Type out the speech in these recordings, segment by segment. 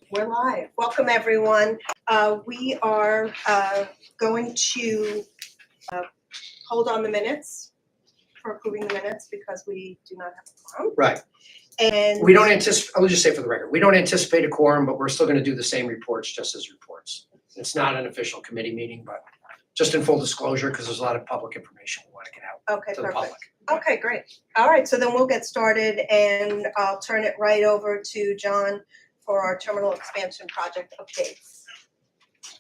We're live. Welcome, everyone. We are going to hold on the minutes for approving the minutes because we do not have a quorum. Right. And We don't anticipate, I'll just say for the record, we don't anticipate a quorum, but we're still going to do the same reports just as reports. It's not an official committee meeting, but just in full disclosure, because there's a lot of public information we want to get out okay, to the perfect. public. Okay, great. All right, so then we'll get started and I'll turn it right over to John for our terminal expansion project updates.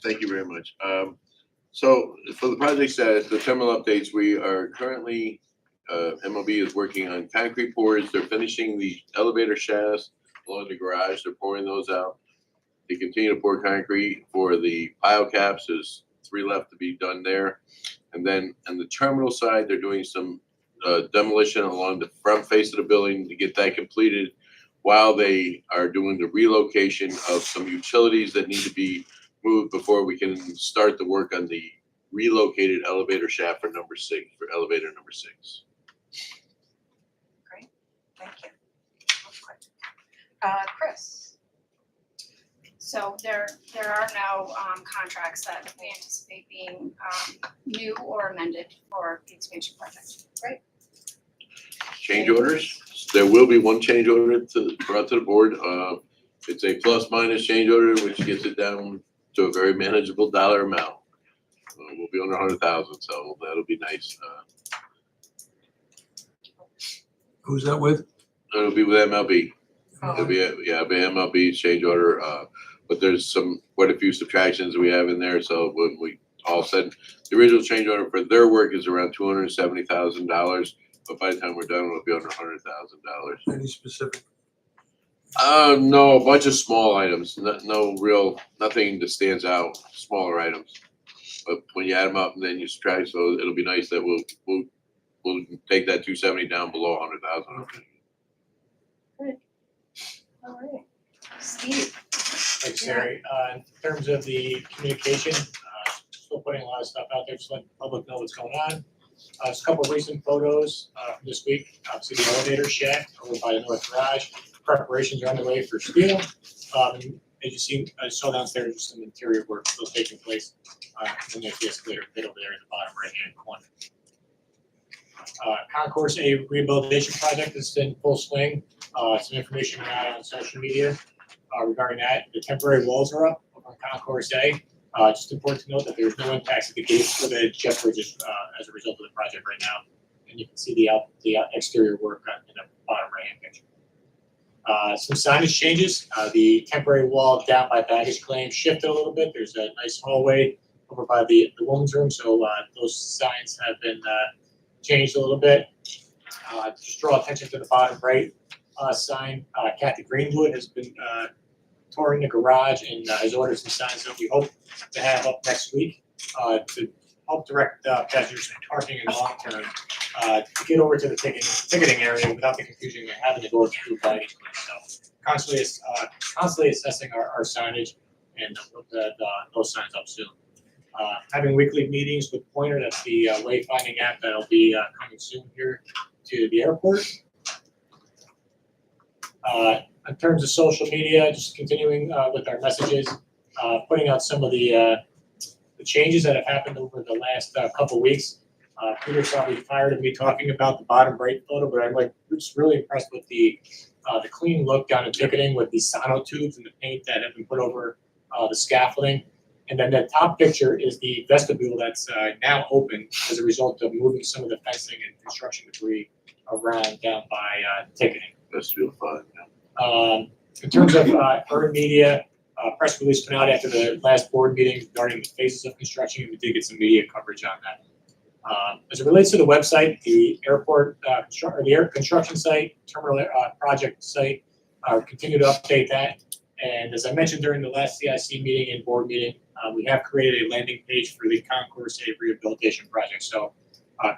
Thank you very much. So for the projects at the terminal updates, we are currently, MOB is working on concrete pours. They're finishing the elevator shafts along the garage. They're pouring those out. They continue to pour concrete for the pile caps. There's 3 left to be done there. And then on the terminal side, they're doing some demolition along the front face of the building to get that completed while they are doing the relocation of some utilities that need to be moved before we can start the work on the relocated elevator shaft for elevator number 6. Great, thank you. Chris. So there are now contracts that we anticipate being new or amended for the expansion project. Great. Change orders. There will be one change order brought to the board. It's a plus minus change order, which gets it down to a very manageable dollar amount. We'll be under 100,000, so that'll be nice. Who's that with? It'll be with MLB. It'll be MLB change order. But there's quite a few subtractions we have in there. So when we all said the original change order for their work is around $270,000. But by the time we're done, we'll be under $100,000. Any specific? No, a bunch of small items. Nothing that stands out. Smaller items. But when you add them up and then you subtract, so it'll be nice that we'll take that 270 down below 100,000. All right. Steve. Thanks, Terry. In terms of the communication, still putting a lot of stuff out there, just letting the public know what's going on. Just a couple of recent photos from this week. Obviously, the elevator shaft over by the north garage. Preparations are underway for steel. As you see, I saw downstairs just some interior work still taking place. And there's the escalator pit over there in the bottom right-hand corner. Concourse A rehabilitation project is in full swing. Some information went out on social media regarding that. The temporary walls are up on Concourse A. Just important to note that there's no impacts at the gates for the jet bridges as a result of the project right now. And you can see the exterior work in the bottom right-hand picture. Some signage changes. The temporary wall down by baggage claim shifted a little bit. There's a nice hallway over by the women's room, so those signs have been changed a little bit. Just draw attention to the bottom right sign. Kathy Greenwood has been touring the garage and has ordered some signs that we hope to have up next week to help direct passengers parking in the long term to get over to the ticketing area without the confusion of having to go through baggage claim. So constantly assessing our signage and put those signs up soon. Having weekly meetings with Pointer, that's the wayfinding app that'll be coming soon here to the airport. In terms of social media, just continuing with our messages, putting out some of the changes that have happened over the last couple weeks. Peter's probably tired of me talking about the bottom right photo, but I'm just really impressed with the clean look down in ticketing with the sono tubes and the paint that have been put over the scaffolding. And then the top picture is the vestibule that's now open as a result of moving some of the fencing and construction debris around down by ticketing. Vestibule 5. In terms of earned media, press release went out after the last board meeting regarding the phases of construction, and we did get some media coverage on that. As it relates to the website, the airport, the air construction site, terminal project site, continue to update that. And as I mentioned during the last CIC meeting and board meeting, we have created a landing page for the Concourse A rehabilitation project. So,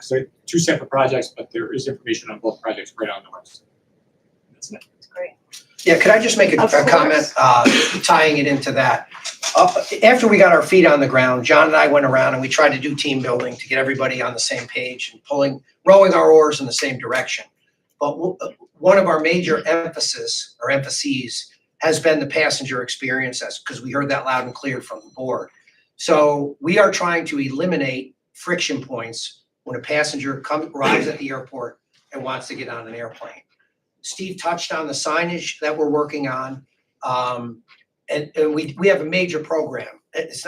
they're 2 separate projects, but there is information on both projects right on the website. That's it. That's great. Yeah, could I just make a comment tying it into that? After we got our feet on the ground, John and I went around and we tried to do team building to get everybody on the same page and rowing our oars in the same direction. But one of our major emphases has been the passenger experience, because we heard that loud and clear from the board. So we are trying to eliminate friction points when a passenger arrives at the airport and wants to get on an airplane. Steve touched on the signage that we're working on. And we have a major program. It's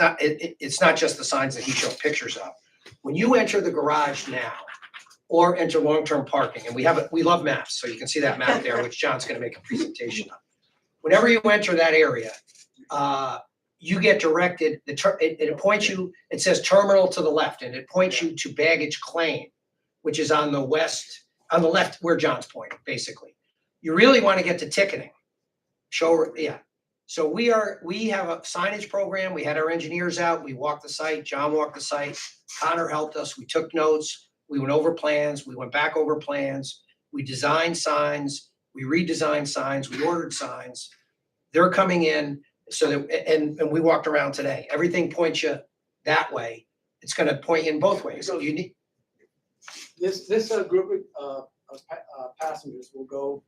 not just the signs that he showed pictures of. When you enter the garage now, or enter long-term parking, and we love maps, so you can see that map there, which John's gonna make a presentation of. Whenever you enter that area, you get directed, it points you, it says terminal to the left, and it points you to baggage claim, which is on the left where John's pointing, basically. You really wanna get to ticketing. So we have a signage program. We had our engineers out. We walked the site. John walked the site. Connor helped us. We took notes. We went over plans. We went back over plans. We designed signs. We redesigned signs. We ordered signs. They're coming in so that, and we walked around today. Everything points you that way. It's going to point you in both ways. So you need. This group of passengers will go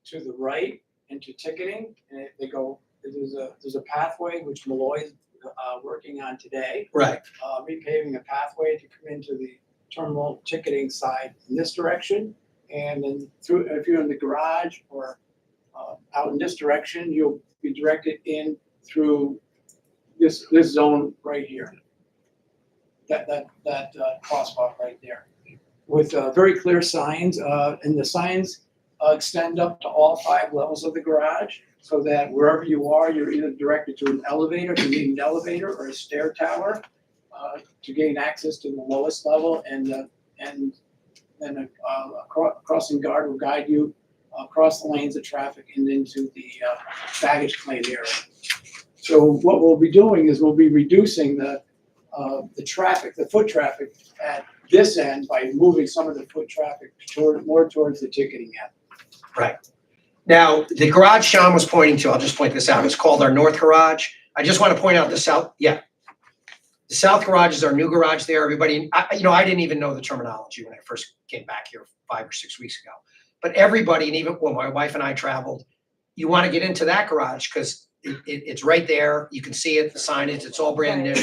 to the right into ticketing, and they go. There's a pathway which Malloy is working on today. Right. Repaving a pathway to come into the terminal ticketing side in this direction, and then through, if you're in the garage or out in this direction, you'll be directed in through this zone right here. That crosswalk right there, with very clear signs, and the signs extend up to all 5 levels of the garage, so that wherever you are, you're either directed to an elevator, to meet an elevator, or a stair tower to gain access to the lowest level, and then a crossing guard will guide you across the lanes of traffic and into the baggage claim area. So what we'll be doing is we'll be reducing the traffic, the foot traffic at this end by moving some of the foot traffic more towards the ticketing end. Right. Now, the garage Sean was pointing to, I'll just point this out, it's called our north garage. I just want to point out the south, the south garage is our new garage there. Everybody, I didn't even know the terminology when I first came back here 5 or 6 weeks ago. But everybody, and even when my wife and I traveled, you want to get into that garage because it's right there. You can see it, the signage, it's all brand new.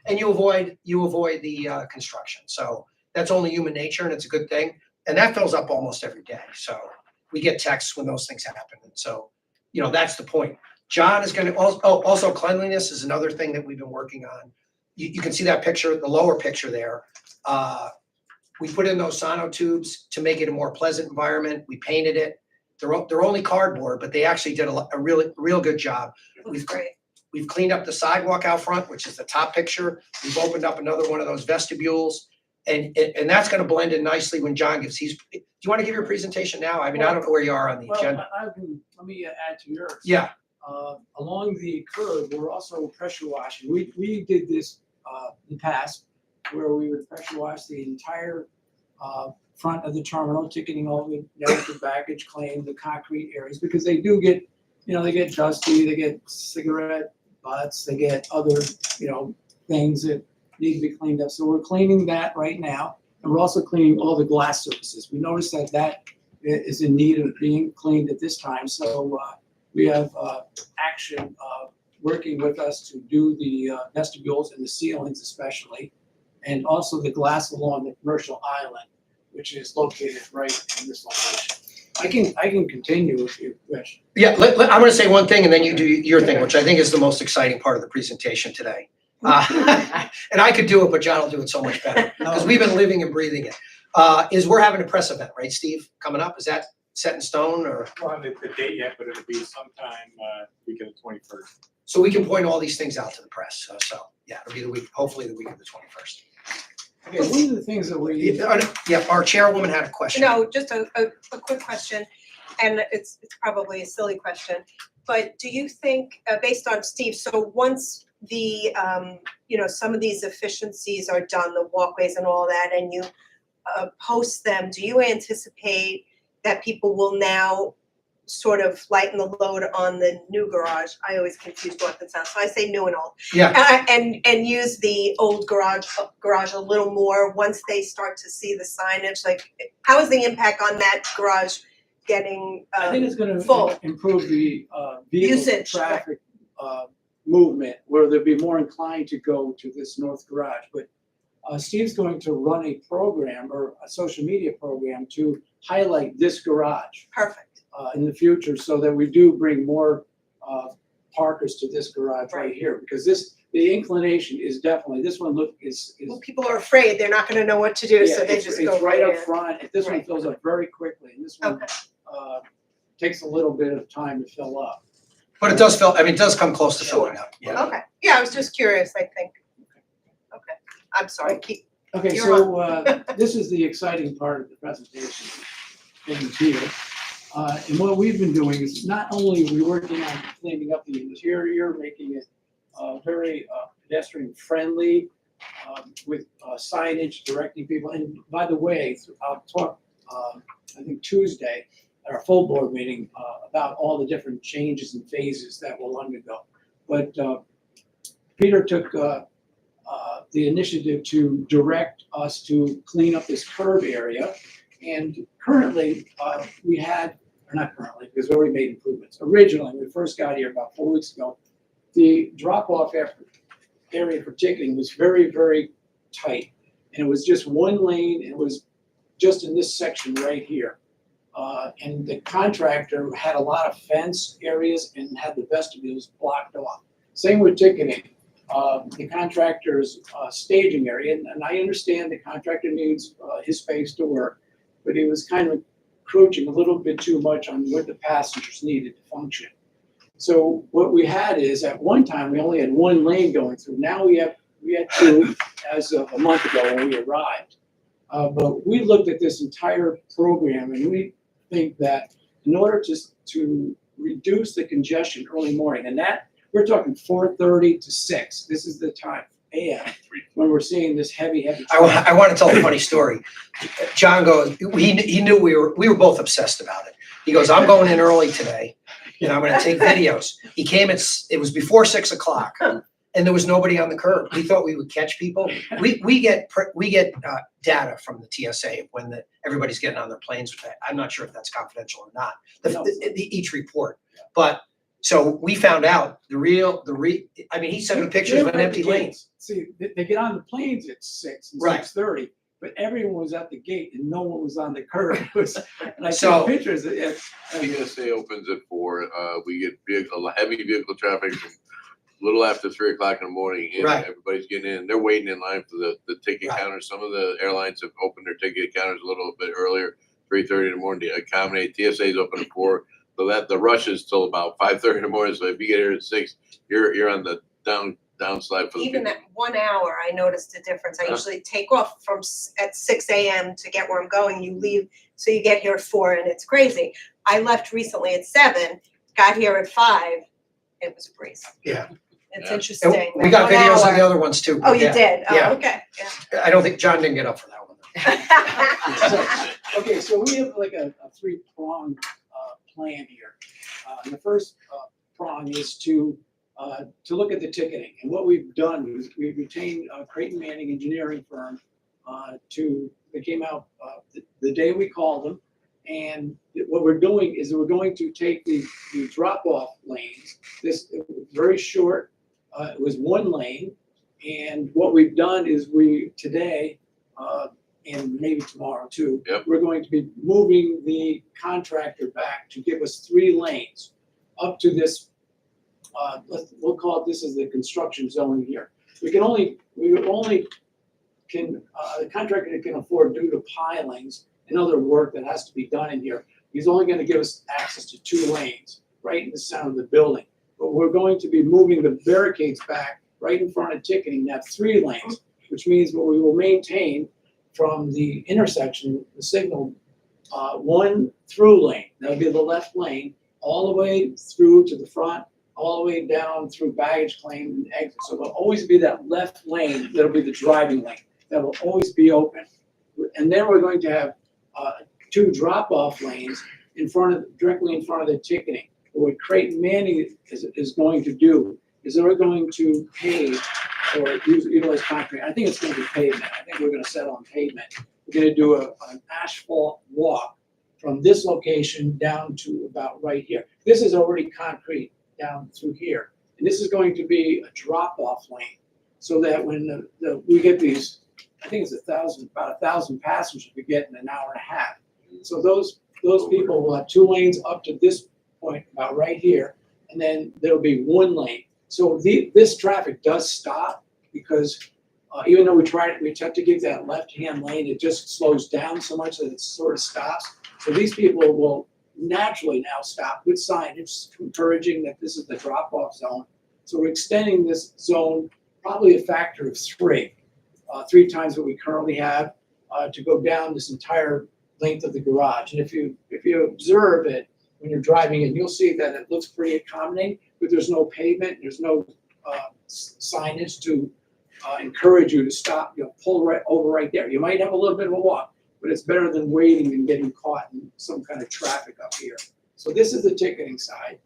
And you avoid the construction. So that's only human nature, and it's a good thing. And that fills up almost every day. So we get texts when those things happen. And so, that's the point. John is going to also cleanliness is another thing that we've been working on. You can see that picture, the lower picture there. We put in those sono tubes to make it a more pleasant environment. We painted it. They're only cardboard, but they actually did a real good job. We've cleaned up the sidewalk out front, which is the top picture. We've opened up another one of those vestibules. And that's going to blend in nicely when John gives his. Do you want to give your presentation now? I mean, I don't know where you are on the agenda. Let me add to yours. Yeah. Along the curb, we're also pressure washing. We did this in the past, where we would pressure wash the entire front of the terminal, ticketing all the baggage claim, the concrete areas, because they do get, they get dusty, they get cigarette butts, they get other, things that need to be cleaned up. So we're cleaning that right now, and we're also cleaning all the glass surfaces. We noticed that is in need of being cleaned at this time. So we have Action working with us to do the vestibules and the ceilings especially, and also the glass along the commercial island, which is located right in this location. I can continue if you wish. Yeah, I'm going to say one thing, and then you do your thing, which I think is the most exciting part of the presentation today. And I could do it, but John will do it so much better because we've been living and breathing it. Is we're having a press event, right, Steve? Coming up, is that set in stone or? Well, I haven't the date yet, but it'll be sometime week of the 21st. So we can point all these things out to the press. So yeah, it'll be the week, hopefully the week of the 21st. Okay, one of the things that we Our chairwoman had a question. No, just a quick question, and it's probably a silly question, but do you think, based on Steve, so once the, some of these efficiencies are done, the walkways and all that, and you post them, do you anticipate that people will now sort of lighten the load on the new garage? I always confuse north and south, so I say new and old. Yeah. And use the old garage a little more once they start to see the signage. Like, how is the impact on that garage getting, I think it's gonna full. improve the vehicle Usage, right. traffic movement, where they'll be more inclined to go to this north garage. But Steve's going to run a program or a social media program to highlight this garage perfect, in the future, so that we do bring more parkers to this garage right Right. here. Because the inclination is definitely, this one is. well, people are afraid, they're not gonna know what to do, so Yeah, they it's just go right right up in. front. This one Right. fills up very quickly, and this one Okay, takes a little bit of time to fill up. But it does fill, I mean, it does come close to filling up, yeah. okay, yeah, I was just curious, I think. Okay, I'm sorry, keep, Okay, You're so this is the exciting part of the presentation, things here. And what we've been doing is not only are we working on cleaning up the interior, making it very pedestrian friendly, with signage directing people. And by the way, I'll talk, I think Tuesday at our full board meeting about all the different changes and phases that we'll undergo. But Peter took the initiative to direct us to clean up this curb area. And currently, we had, or not currently, because we already made improvements. Originally, when we first got here about 4 weeks ago, the drop-off area for ticketing was very, very tight. And it was just one lane, and it was just in this section right here. And the contractor had a lot of fence areas and had the vestibules blocked off. Same with ticketing. The contractor's staging area, and I understand the contractor needs his space to work, but he was kind of encroaching a little bit too much on what the passengers needed to function. So what we had is, at one time, we only had one lane going through. Now we had two as of a month ago when we arrived. But we looked at this entire program, and we think that in order to reduce the congestion early morning, and that we're talking 4:30 to 6. This is the time, AM, when we're seeing this heavy traffic. I want to tell a funny story. John goes, he knew we were both obsessed about it. He goes, I'm going in early today, and I'm going to take videos. He came it was before 6 o'clock, and there was nobody on the curb. We thought we would catch people. We get data from the TSA when everybody's getting on their planes. I'm not sure if that's confidential or not. Each report, but. So we found out I mean, he sent me pictures of an empty lane. See, they get on the planes at 6 and Right. 6:30, but everyone was at the gate and no one was on the curb. And I So- saw pictures of it. TSA opens at 4. We get heavy vehicle traffic from a little after 3 o'clock in the morning. And Right. everybody's getting in. They're waiting in line for the ticket Right. counters. Some of the airlines have opened their ticket counters a little bit earlier, 3:30 in the morning to accommodate. TSA's open at 4. So that the rush is till about 5:30 in the morning. So if you get here at 6, you're on the downslide for the even people. at 1 hour, I noticed a difference. I Huh? usually take off at 6 a.m. to get where I'm going. You leave, so you get here at 4, and it's crazy. I left recently at 7, got here at 5, it was a breeze. Yeah. It's Yeah. interesting. And we got that 1 videos of hour- the other ones too. Oh, you Yeah. did? Yeah. Oh, okay, I don't think John didn't get up for that one. yeah. Okay, so we have like a three-pronged plan here. And the first prong is to look at the ticketing. And what we've done is we've retained Creighton Manning Engineering Firm they came out the day we called them. And what we're doing is we're going to take the drop-off lanes. This very short, it was one lane. And what we've done is today, and maybe tomorrow too. Yep. We're going to be moving the contractor back to give us 3 lanes up to this, we'll call it, this is the construction zone here. The contractor can afford, due to pilings and other work that has to be done in here, he's only gonna give us access to 2 lanes, right in the center of the building. But we're going to be moving the barricades back right in front of ticketing, that 3 lanes, which means what we will maintain from the intersection, the signal, 1 through lane, that'll be the left lane, all the way through to the front, all the way down through baggage claim and exit. So there'll always be that left lane, that'll be the driving lane, that will always be open. And then we're going to have 2 drop-off lanes directly in front of the ticketing. What Creighton Manning is going to do is they're going to pave or utilize concrete. I think it's going to be pavement. I think we're going to settle on pavement. We're going to do an asphalt walk from this location down to about right here. This is already concrete down through here. And this is going to be a drop-off lane, so that when we get these, I think it's about 1,000 passengers we get in an hour and a half. So those people will have 2 lanes up to this point, about right here, and then there'll be 1 lane. So this traffic does stop, because even though we tried to give that left-hand lane, it just slows down so much that it sort of stops. So these people will naturally now stop with signage encouraging that this is the drop-off zone. So we're extending this zone probably a factor of 3, 3 times what we currently have, to go down this entire length of the garage. And if you observe it when you're driving in, you'll see that it looks pretty accommodating, but there's no pavement, there's no signage to encourage you to stop, pull right over right there. You might have a little bit of a walk, but it's better than waiting and getting caught in some kind of traffic up here. So this is the ticketing side.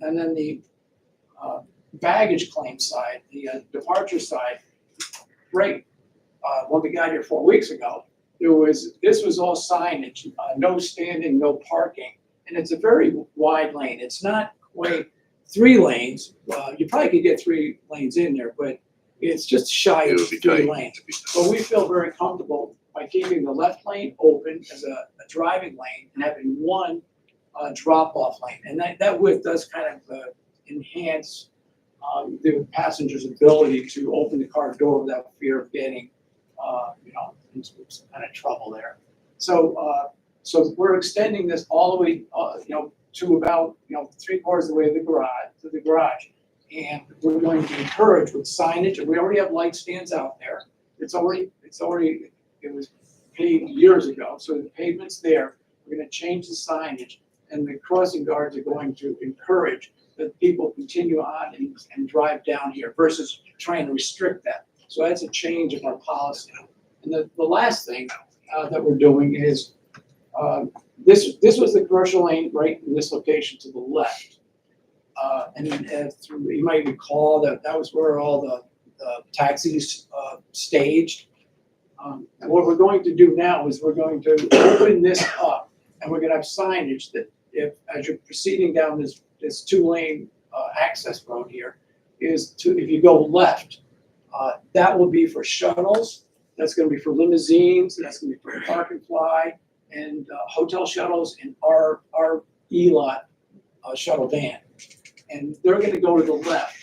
And then the baggage claim side, the departure side, right, when we got here 4 weeks ago, this was all signage, no standing, no parking. And it's a very wide lane. It's not quite 3 lanes. You probably could get 3 lanes in there, but it's just shy of 3 lanes. But we feel very comfortable by keeping the left lane open as a driving lane and having 1 drop-off lane. And that width does kind of enhance the passenger's ability to open the car door without fear of getting, into some kind of trouble there. So we're extending this all the way, to about, 3/4 of the way to the garage. And we're going to encourage with signage, and we already have light stands out there. It was paved years ago, so the pavement's there. We're gonna change the signage, and the crossing guards are going to encourage that people continue on and drive down here versus trying to restrict that. So that's a change of our policy. And the last thing that we're doing is, this was the commercial lane right in this location to the left. And you might recall that was where all the taxis staged. And what we're going to do now is we're going to open this up, and we're going to have signage that as you're proceeding down this 2-lane access road here, if you go left, that will be for shuttles. That's going to be for limousines. That's going to be for Park and Fly and hotel shuttles and our E-Lot shuttle van. And they're going to go to the left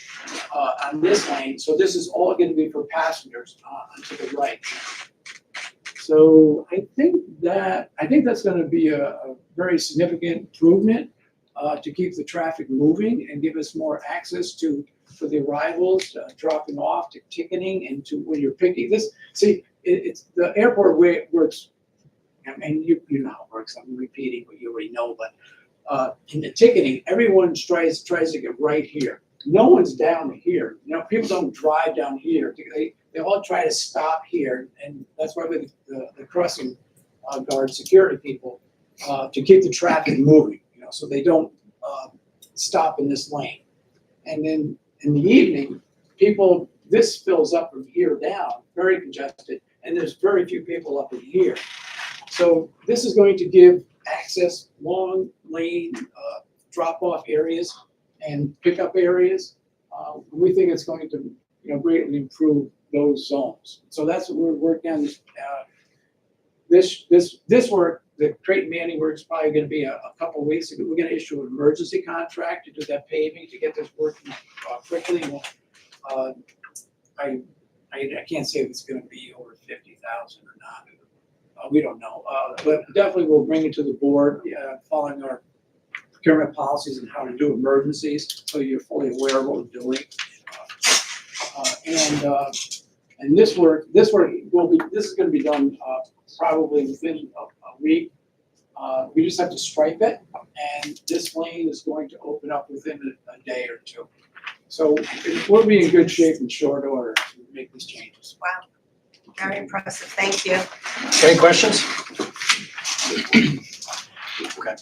on this lane. So this is all going to be for passengers to the right. So I think that's going to be a very significant improvement to keep the traffic moving and give us more access for the arrivals, dropping off, to ticketing, and to when you're picking this. See, it's the airport way it works. I mean, you know how it works. I'm repeating what you already know, but in the ticketing, everyone tries to get right here. No one's down here. People don't drive down here. They all try to stop here, and that's why the crossing guard security people to keep the traffic moving. So they don't stop in this lane. And then in the evening, this fills up from here down, very congested, and there's very few people up in here. So this is going to give access, long lane drop-off areas and pickup areas. We think it's going to greatly improve those zones. So that's what we're working on. This work, the Creighton Manning work, is probably going to be a couple weeks. We're going to issue an emergency contract to do that paving to get this working quickly. I can't say if it's going to be over 50,000 or not. We don't know, but definitely we'll bring it to the board following our procurement policies and how to do emergencies, so you're fully aware of what we're doing. And this work this is going to be done probably within a week. We just have to stripe it, and this lane is going to open up within a day or 2. So we'll be in good shape in short order to make these changes. Wow, very impressive. Thank you. Any questions? Okay.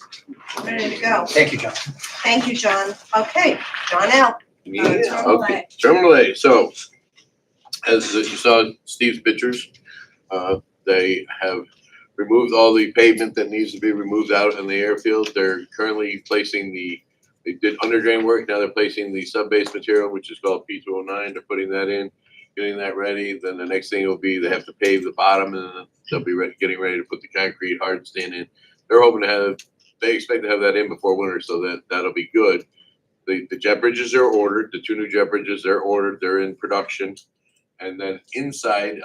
Ready to go. Thank you, John. Thank you, John. Okay, John L. Yeah, Terminal okay. A. Terminal A. So, as you saw Steve's pictures, they have removed all the pavement that needs to be removed out in the airfield. They're currently placing they did under drain work, now they're placing the sub-base material, which is called P209. They're putting that in, getting that ready. Then the next thing will be they have to pave the bottom, and then they'll be getting ready to put the concrete hard stand in. They're hoping to have, they expect to have that in before winter, so that'll be good. The jet bridges are ordered, the 2 new jet bridges, they're ordered, they're in production. And then inside,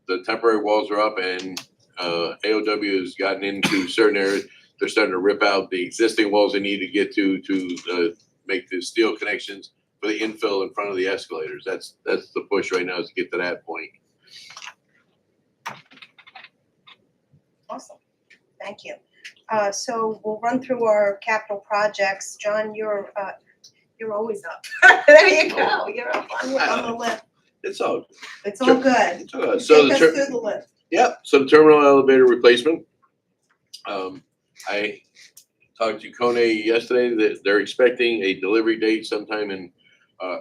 the temporary walls are up, and AOW has gotten into certain areas. They're starting to rip out the existing walls they need to get to make the steel connections for the infill in front of the escalators. That's the push right now, is to get to that point. Awesome, thank you. So we'll run through our capital projects. John, you're always up. There you go, you're up on the list. It's all It's all good. it's all good. So Take the us through the list. yeah, so the terminal elevator replacement. I talked to Kone yesterday that they're expecting a delivery date sometime in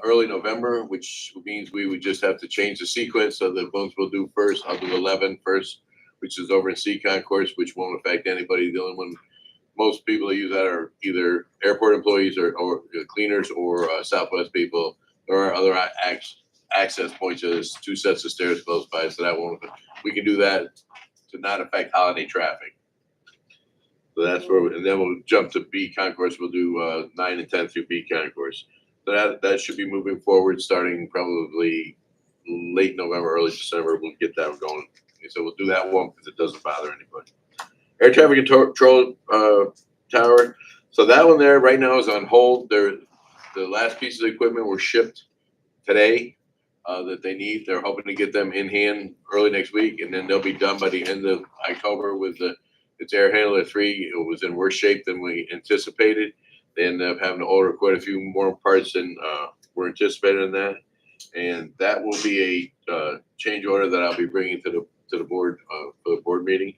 early November, which means we would just have to change the sequence. So the ones we'll do first, I'll do 11 first, which is over in C Concourse, which won't affect anybody. The only one most people that use that are either airport employees or cleaners or Southwest people. There are other access points. There's 2 sets of stairs close by, so that won't. We can do that to not affect holiday traffic. So that's where, and then we'll jump to B Concourse. We'll do 9 and 10 through B Concourse. So that should be moving forward, starting probably late November, early December. We'll get that going. So we'll do that one because it doesn't bother anybody. Air traffic control tower. So that one there right now is on hold. The last pieces of equipment were shipped today that they need. They're hoping to get them in hand early next week, and then they'll be done by the end of October with its air handler 3. It was in worse shape than we anticipated. They ended up having to order quite a few more parts than were anticipated in that. And that will be a change order that I'll be bringing to the board for the board meeting.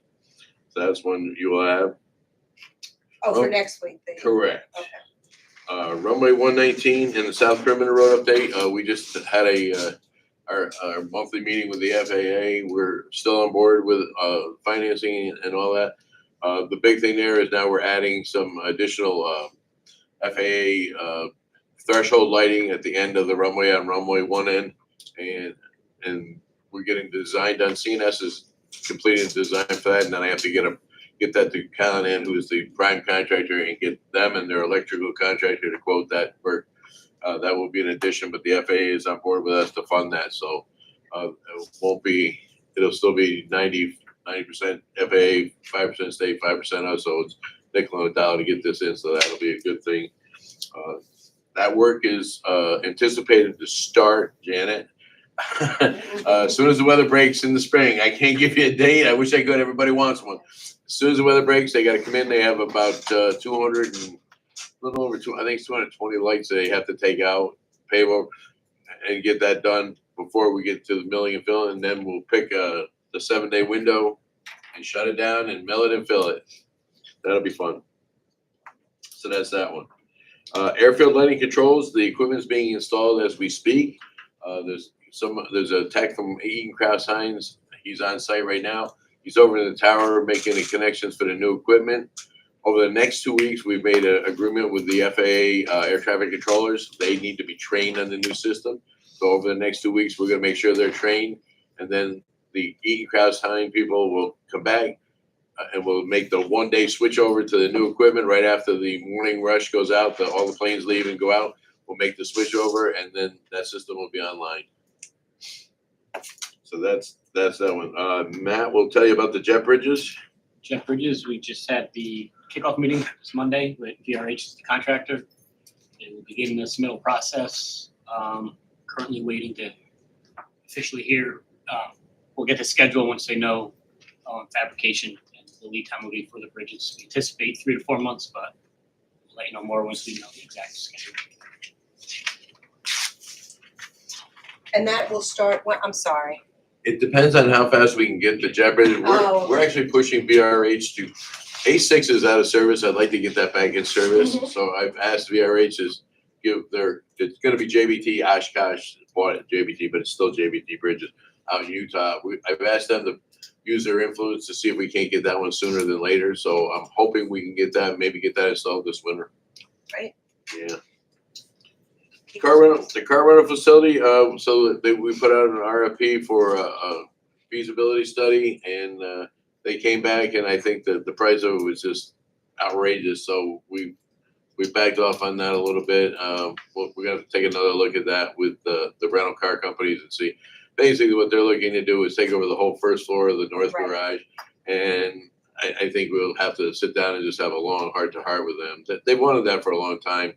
So that's one you will have. Oh, for next week. Correct. Okay. Runway 119 in the South Perimeter Road update. We just had our monthly meeting with the FAA. We're still on board with financing and all that. The big thing there is now we're adding some additional FAA threshold lighting at the end of the runway on runway 1 end, and we're getting the design done. CNS is completing the design for that, and then I have to get that to Callahan, who's the prime contractor, and get them and their electrical contractor to quote that work. That will be an addition, but the FAA is on board with us to fund that, so it'll still be 90% FAA, 5% state, 5% us, so it's nickel and a dollar to get this in, so that'll be a good thing. That work is anticipated to start, Janet, as soon as the weather breaks in the spring. I can't give you a date. I wish I could. Everybody wants one. As soon as the weather breaks, they got to come in. They have about 200 and a little over I think it's 220 lights they have to take out, pave over, and get that done before we get to the milling and filling. And then we'll pick the 7-day window and shut it down and mill it and fill it. That'll be fun. So that's that one. Airfield lighting controls. The equipment's being installed as we speak. There's a tech from Eaton Kraus Heinz. He's on site right now. He's over in the tower making the connections for the new equipment. Over the next 2 weeks, we've made an agreement with the FAA air traffic controllers. They need to be trained on the new system. So over the next 2 weeks, we're going to make sure they're trained. And then the Eaton Kraus Heinz people will come back and we'll make the 1-day switch over to the new equipment right after the morning rush goes out. All the planes leave and go out. We'll make the switch over, and then that system will be online. So that's that one. Matt will tell you about the jet bridges. Jet Bridges, we just had the kickoff meeting this Monday with VRH as the contractor. And we'll begin the submittal process. Currently waiting to officially hear. We'll get the schedule once they know fabrication and the lead time will be for the bridges. We anticipate 3 to 4 months, but we'll let you know more once we know the exact schedule. And that will start, I'm sorry. It depends on how fast we can get the jet bridges. Oh. We're actually pushing VRH to A6 is out of service. I'd like to get that back in service. Mhm. So I've asked VRH to give it's going to be JBT. Oshkosh bought it JBT, but it's still JBT Bridges out in Utah. I've asked them to use their influence to see if we can't get that one sooner than later. So I'm hoping we can get that, maybe get that installed this winter. Right. Yeah. The car rental facility, so we put out an RFP for a feasibility study, and they came back, and I think that the price of it was just outrageous. So we backed off on that a little bit. We're gonna take another look at that with the rental car companies and see. Basically, what they're looking to do is take over the whole first floor of the north Right. garage, and I think we'll have to sit down and just have a long heart-to-heart with them. They've wanted that for a long time,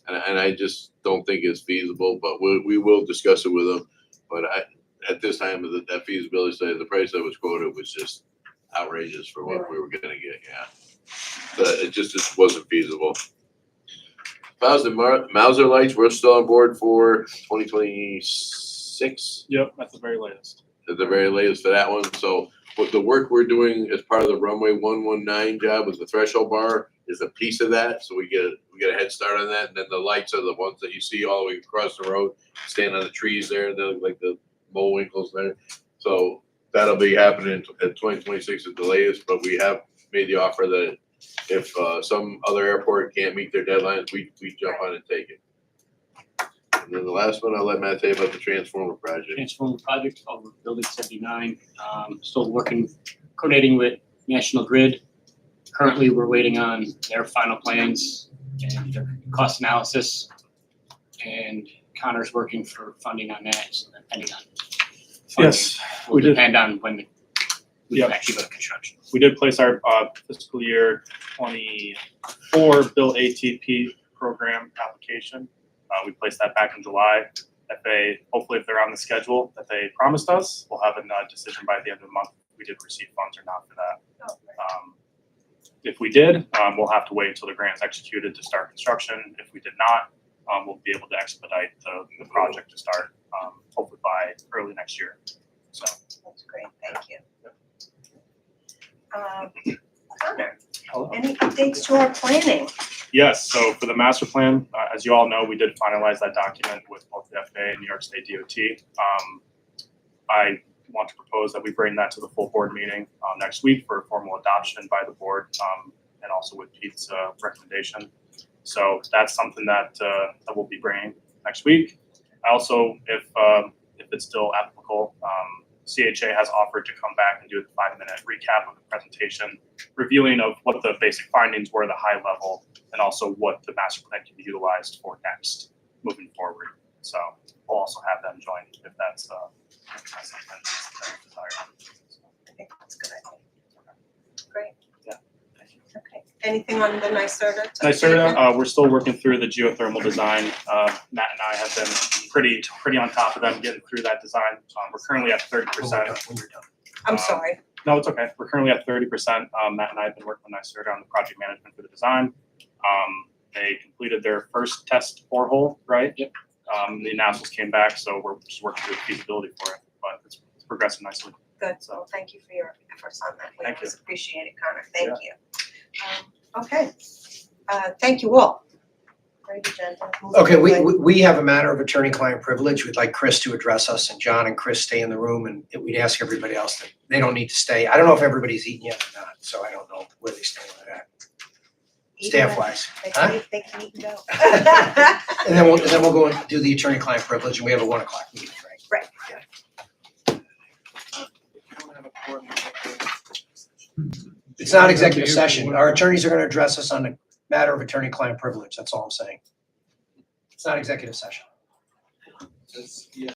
and I just don't think it's feasible. But we will discuss it with them. But at this time of that feasibility study, the price that was quoted was just outrageous for what we were gonna get. Yeah, but it just wasn't feasible. Mauser lights, we're still on board for 2026. Yep, at the very latest. At the very latest for that one. So what the work we're doing as part of the runway 119 job with the threshold bar is a piece of that. So we get a head start on that. And then the lights are the ones that you see all the way across the road, stand on the trees there, like the bullwinkles there. So that'll be happening at 2026 at the latest. But we have made the offer that if some other airport can't meet their deadlines, we jump on and take it. And then the last one, I'll let Matt tell you about the transformer project. Transformer project over Building 79. Still coordinating with National Grid. Currently, we're waiting on their final plans and their cost analysis. And Connor's working for funding on that, so depending on funding, Yes, will we did. depend on when we Yep. can actually go to construction. We did place our fiscal year 24 Bill ATP program application. We placed that back in July. Hopefully if they're on the schedule that they promised us, we'll have a decision by the end of the month if we did receive funds or not for that. If we did, we'll have to wait until the grant is executed to start construction. If we did not, we'll be able to expedite the project to start hopefully by early next year. So. That's great, thank you. Connor, Hello. any updates to our planning? Yes, so for the master plan, as you all know, we did finalize that document with both the FAA and New York State DOT. I want to propose that we bring that to the full board meeting next week for formal adoption by the board, and also with Pete's recommendation. So that's something that we'll be bringing next week. Also, if it's still applicable, CHA has offered to come back and do a 5-minute recap of the presentation, reviewing of what the basic findings were at a high level, and also what the master plan can be utilized for next, moving forward. So we'll also have them join if that's something that's desired. I think that's a good idea. Great. Yeah. Okay, anything on the NYSERDA? NYSERDA, we're still working through the geothermal design. Matt and I have been pretty on top of them getting through that design. We're currently at 30%. When you're done. I'm sorry. No, it's okay. We're currently at 30%. Matt and I have been working with NYSERDA on the project management for the design. They completed their first test borehole, right? Yep. The analysis came back, so we're just working through the feasibility for it, but it's progressing nicely. Good, so thank you for your efforts on that. We Thank you. always appreciate it, Connor, thank you. Okay, thank you all. Great agenda. Okay, we have a matter of attorney-client privilege. We'd like Chris to address us, and John and Chris stay in the room, and we'd ask everybody else that they don't need to stay. I don't know if everybody's eaten yet or not, so I don't know where they stand with that, staff-wise. Huh? They can eat and go. And then we'll go and do the attorney-client privilege, and we have a 1 o'clock meeting, right? Right. It's not executive session. Our attorneys are gonna address us on the matter of attorney-client privilege. That's all I'm saying. It's not executive session.